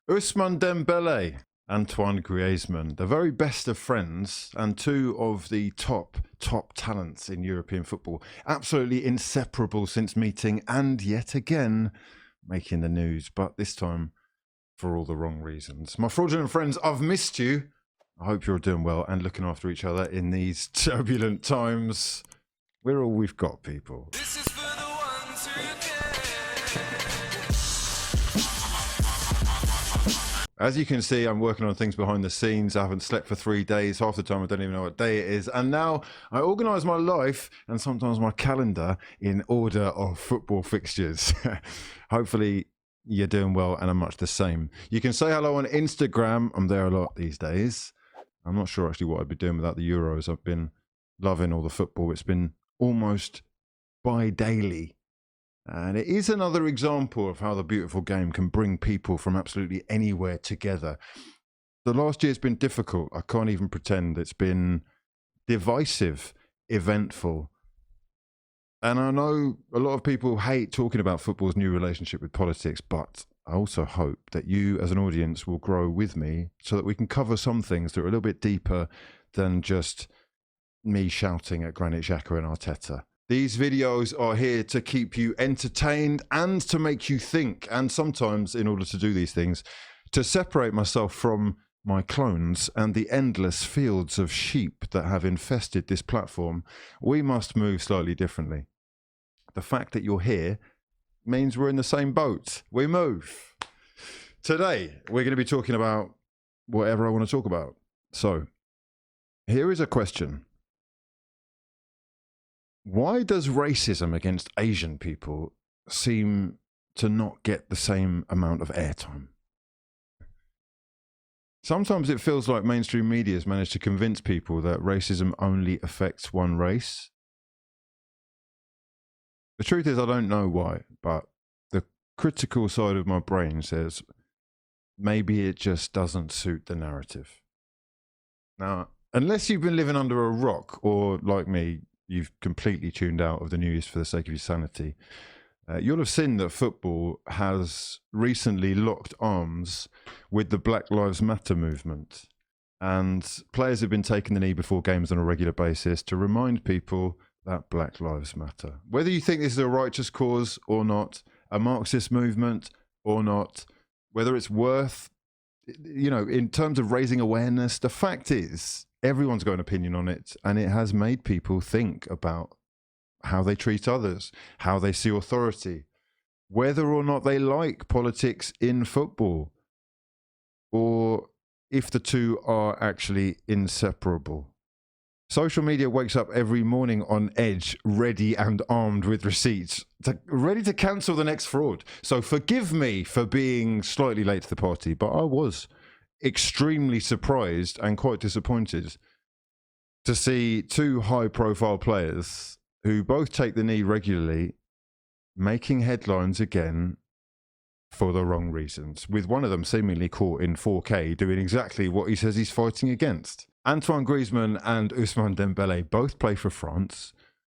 Ousmane Dembele, Antoine Griezmann, the very best of friends and two of the top talents in European football. Absolutely inseparable since meeting and yet again making the news, but this time for all the wrong reasons. My fraudulent friends, I've missed you. I hope you're doing well and looking after each other in these turbulent times. We're all we've got, people. This is for the ones who As you can see, I'm working on things behind the scenes. I haven't slept for 3 days. Half the time I don't even know what day it is. And now I organise my life and sometimes my calendar in order of football fixtures. Hopefully you're doing well and I'm much the same. You can say hello on Instagram. I'm there a lot these days. I'm not sure actually what I'd be doing without the Euros. I've been loving all the football. It's been almost bi-daily. And it is another example of how the beautiful game can bring people from absolutely anywhere together. The last year's been difficult. I can't even pretend. It's been divisive, eventful. And I know a lot of people hate talking about football's new relationship with politics, but I also hope that you as an audience will grow with me so that we can cover some things that are a little bit deeper than just me shouting at Granit Xhaka and Arteta. These videos are here to keep you entertained and to make you think. And sometimes, in order to do these things, to separate myself from my clones and the endless fields of sheep that have infested this platform, we must move slightly differently. The fact that you're here means we're in the same boat. We move. Today, we're going to be talking about whatever I want to talk about. So, here is a question. Why does racism against Asian people seem to not get the same amount of airtime? Sometimes it feels like mainstream media has managed to convince people that racism only affects one race. The truth is, I don't know why, but the critical side of my brain says maybe it just doesn't suit the narrative. Now, unless you've been living under a rock or, like me, you've completely tuned out of the news for the sake of your sanity, you'll have seen that football has recently locked arms with the Black Lives Matter movement. And players have been taking the knee before games on a regular basis to remind people that Black Lives Matter. Whether you think this is a righteous cause or not, a Marxist movement or not, whether it's worth, in terms of raising awareness, the fact is, everyone's got an opinion on it, and it has made people think about how they treat others, how they see authority, whether or not they like politics in football, or if the two are actually inseparable. Social media wakes up every morning on edge, ready and armed with receipts, ready to cancel the next fraud. So forgive me for being slightly late to the party, but I was extremely surprised and quite disappointed to see two high-profile players who both take the knee regularly making headlines again for the wrong reasons, with one of them seemingly caught in 4K doing exactly what he says he's fighting against. Antoine Griezmann and Ousmane Dembele both play for France.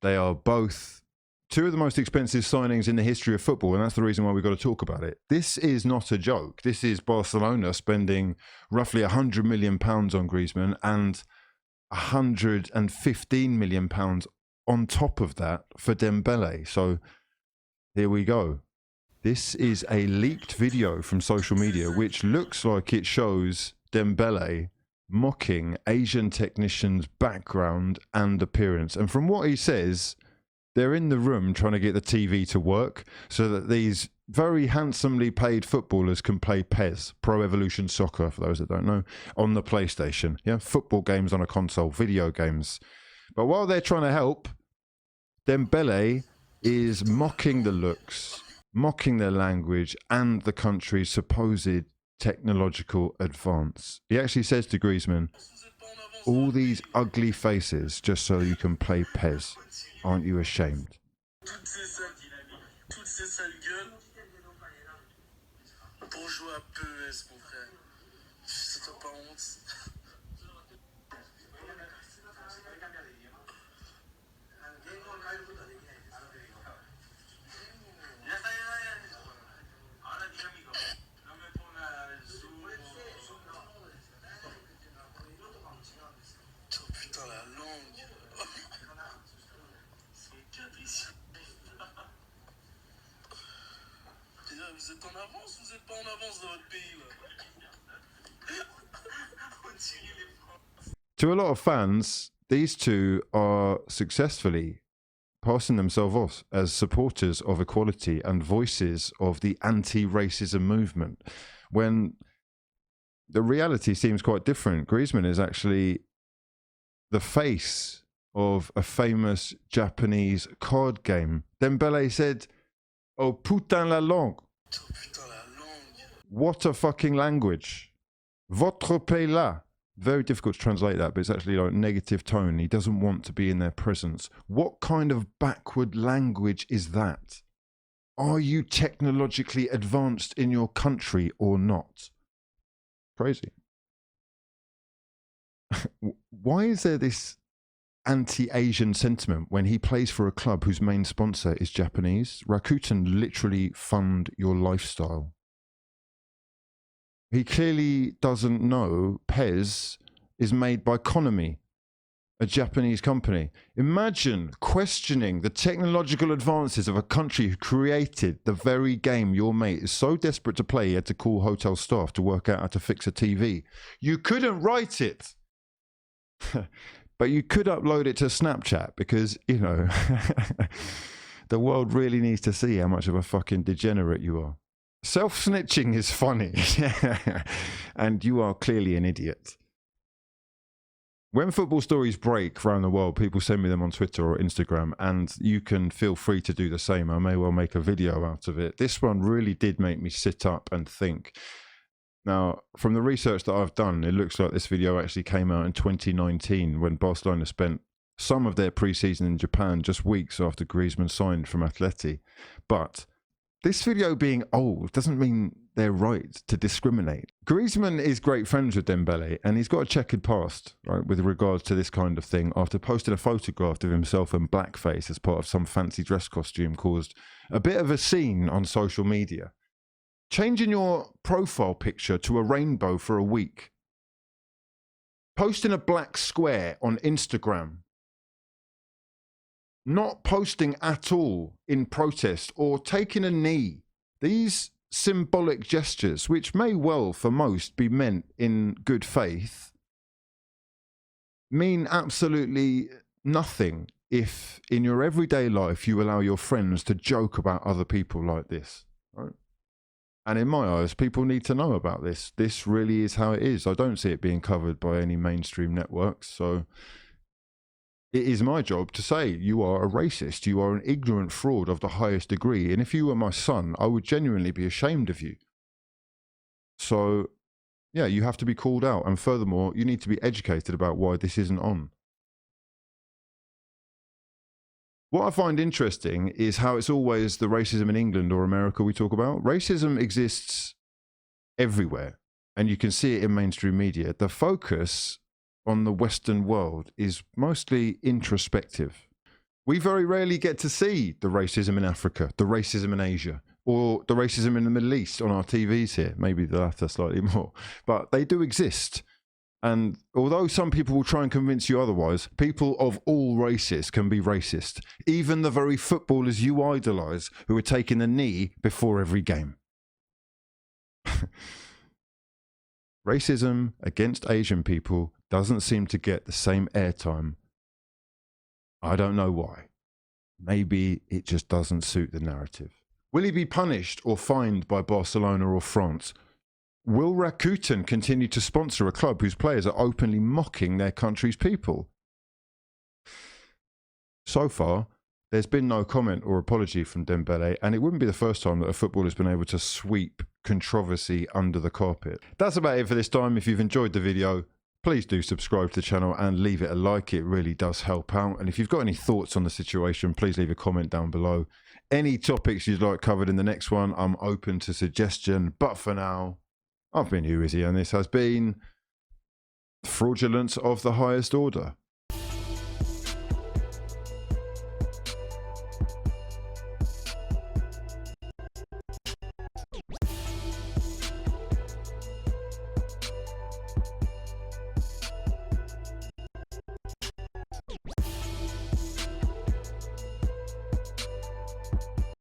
They are both two of the most expensive signings in the history of football, and that's the reason why we've got to talk about it. This is not a joke. This is Barcelona spending roughly £100 million on Griezmann and £115 million on top of that for Dembele. So here we go. This is a leaked video from social media which looks like it shows Dembele mocking Asian technicians' background and appearance. And from what he says, they're in the room trying to get the TV to work so that these very handsomely paid footballers can play PES, Pro Evolution Soccer, for those that don't know, on the PlayStation. Yeah, football games on a console, video games. But while they're trying to help, Dembele is mocking the looks, mocking their language and the country's supposed technological advance. He actually says to Griezmann, all these ugly faces just so you can play PES. Aren't you ashamed? To a lot of fans, these two are successfully passing themselves off as supporters of equality and voices of the anti-racism movement, when the reality seems quite different. Griezmann is actually the face of a famous Japanese card game. Dembele said, "Oh putain la langue." What a fucking language. Votre pays là. Very difficult to translate that, but it's actually like negative tone. He doesn't want to be in their presence. What kind of backward language is that? Are you technologically advanced in your country or not? Crazy. Why is there this anti-Asian sentiment when he plays for a club whose main sponsor is Japanese? Rakuten literally fund your lifestyle. He clearly doesn't know Pez is made by Konami, a Japanese company. Imagine questioning the technological advances of a country who created the very game your mate is so desperate to play he had to call hotel staff to work out how to fix a TV. You couldn't write it, but you could upload it to Snapchat because, you know, the world really needs to see how much of a fucking degenerate you are. Self-snitching is funny, and you are clearly an idiot. When football stories break around the world, people send me them on Twitter or Instagram, and you can feel free to do the same. I may well make a video out of it. This one really did make me sit up and think. Now, from the research that I've done, it looks like this video actually came out in 2019 when Barcelona spent some of their pre-season in Japan just weeks after Griezmann signed from Atleti. But this video being old doesn't mean they're right to discriminate. Griezmann is great friends with Dembele, and he's got a checkered past, right, with regards to this kind of thing. After posting a photograph of himself in blackface as part of some fancy dress costume caused a bit of a scene on social media. Changing your profile picture to a rainbow for a week. Posting a black square on Instagram. Not posting at all in protest or taking a knee. These symbolic gestures, which may well for most be meant in good faith, mean absolutely nothing if in your everyday life you allow your friends to joke about other people like this. Right? And in my eyes, people need to know about this. This really is how it is. I don't see it being covered by any mainstream networks, so it is my job to say you are a racist, you are an ignorant fraud of the highest degree, and if you were my son, I would genuinely be ashamed of you. So, yeah, you have to be called out, and furthermore, you need to be educated about why this isn't on. What I find interesting is how it's always the racism in England or America we talk about. Racism exists everywhere, and you can see it in mainstream media. The focus on the Western world is mostly introspective. We very rarely get to see the racism in Africa, the racism in Asia, or the racism in the Middle East on our TVs here. Maybe the latter slightly more, but they do exist. And although some people will try and convince you otherwise, people of all races can be racist. Even the very footballers you idolise who are taking the knee before every game. Racism against Asian people doesn't seem to get the same airtime. I don't know why. Maybe it just doesn't suit the narrative. Will he be punished or fined by Barcelona or France? Will Rakuten continue to sponsor a club whose players are openly mocking their country's people? So far, there's been no comment or apology from Dembele, and it wouldn't be the first time that a footballer's been able to sweep controversy under the carpet. That's about it for this time. If you've enjoyed the video, please do subscribe to the channel and leave it a like. It really does help out. And if you've got any thoughts on the situation, please leave a comment down below. Any topics you'd like covered in the next one, I'm open to suggestion. But for now, I've been hughwizzy, and this has been fraudulence of the highest order.